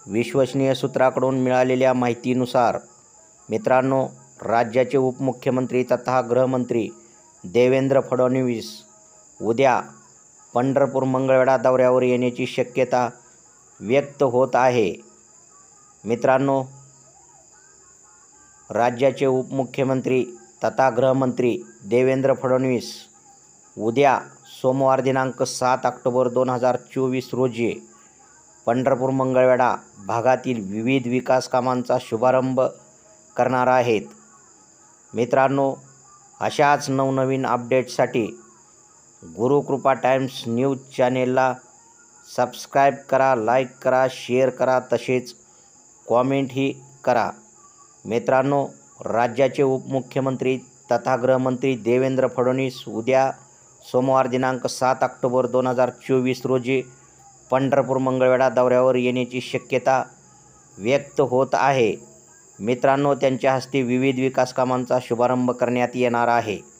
विश्वसनीय सूत्राकडून मिळालेल्या माहितीनुसार मित्रांनो, राज्याचे उपमुख्यमंत्री तथा गृहमंत्री देवेंद्र फडणवीस उद्या पंढरपूर मंगळवेढा दौऱ्यावर येण्याची शक्यता व्यक्त होत आहे. मित्रांनो, राज्याचे उपमुख्यमंत्री तथा गृहमंत्री देवेंद्र फडणवीस उद्या सोमवार दिनांक 7 ऑक्टोबर 2024 रोजी पंढरपूर मंगळवेढा भागातील विविध विकास कामांचा शुभारंभ करणार आहेत. मित्रांनो, अशाच नवनवीन अपडेट्ससाठी गुरुकृपा टाइम्स न्यूज चॅनेलला सबस्क्राईब करा, लाईक करा, शेअर करा, तसेच कॉमेंटही करा. मित्रांनो, राज्याचे उपमुख्यमंत्री तथा गृहमंत्री देवेंद्र फडणवीस उद्या सोमवार दिनांक 7 ऑक्टोबर 2024 रोजी पंढरपूर मंगळवेढा दौऱ्यावर येण्याची शक्यता व्यक्त होत आहे. मित्रांनो, त्यांच्या हस्ते विविध विकास कामांचा शुभारंभ करण्यात येणार आहे.